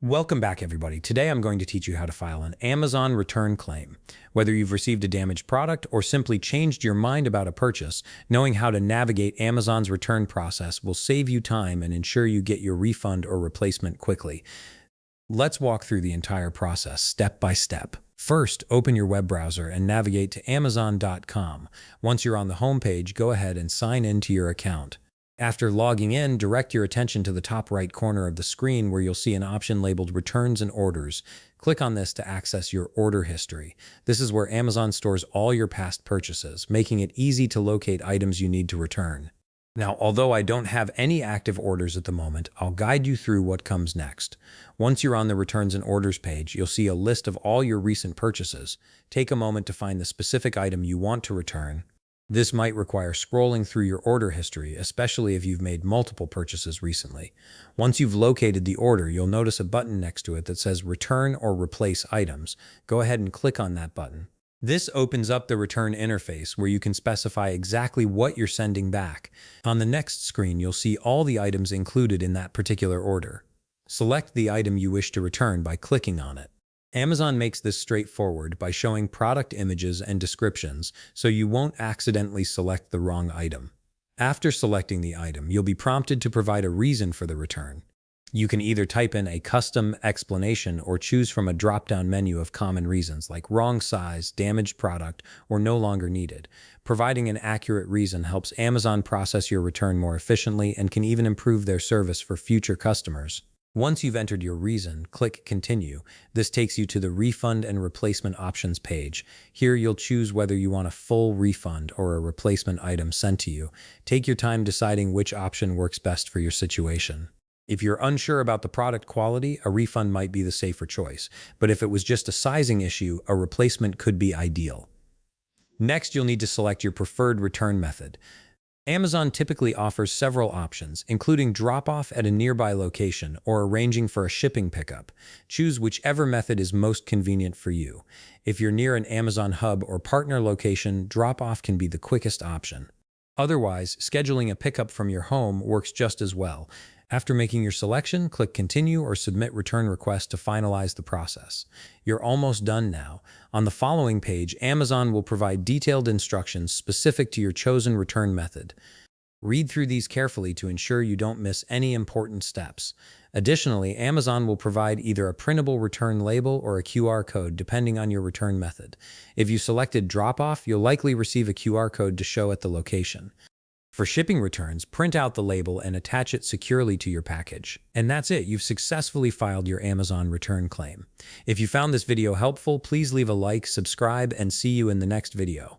Welcome back, everybody. Today I'm going to teach you how to file an Amazon return claim. Whether you've received a damaged product or simply changed your mind about a purchase, knowing how to navigate Amazon's return process will save you time and ensure you get your refund or replacement quickly. Let's walk through the entire process step by step. First, open your web browser and navigate to Amazon.com. Once you're on the home page, go ahead and sign in to your account. After logging in, direct your attention to the top right corner of the screen where you'll see an option labeled Returns and Orders. Click on this to access your order history. This is where Amazon stores all your past purchases, making it easy to locate items you need to return. Now, although I don't have any active orders at the moment, I'll guide you through what comes next. Once you're on the Returns and Orders page, you'll see a list of all your recent purchases. Take a moment to find the specific item you want to return. This might require scrolling through your order history, especially if you've made multiple purchases recently. Once you've located the order, you'll notice a button next to it that says Return or Replace Items. Go ahead and click on that button. This opens up the return interface where you can specify exactly what you're sending back. On the next screen, you'll see all the items included in that particular order. Select the item you wish to return by clicking on it. Amazon makes this straightforward by showing product images and descriptions so you won't accidentally select the wrong item. After selecting the item, you'll be prompted to provide a reason for the return. You can either type in a custom explanation or choose from a drop-down menu of common reasons like wrong size, damaged product, or no longer needed. Providing an accurate reason helps Amazon process your return more efficiently and can even improve their service for future customers. Once you've entered your reason, click Continue. This takes you to the Refund and Replacement Options page. Here you'll choose whether you want a full refund or a replacement item sent to you. Take your time deciding which option works best for your situation. If you're unsure about the product quality, a refund might be the safer choice. But if it was just a sizing issue, a replacement could be ideal. Next, you'll need to select your preferred return method. Amazon typically offers several options, including drop-off at a nearby location or arranging for a shipping pickup. Choose whichever method is most convenient for you. If you're near an Amazon hub or partner location, drop-off can be the quickest option. Otherwise, scheduling a pickup from your home works just as well. After making your selection, click Continue or Submit Return Request to finalize the process. You're almost done now. On the following page, Amazon will provide detailed instructions specific to your chosen return method. Read through these carefully to ensure you don't miss any important steps. Additionally, Amazon will provide either a printable return label or a QR code depending on your return method. If you selected drop-off, you'll likely receive a QR code to show at the location. For shipping returns, print out the label and attach it securely to your package. And that's it, you've successfully filed your Amazon return claim. If you found this video helpful, please leave a like, subscribe, and see you in the next video.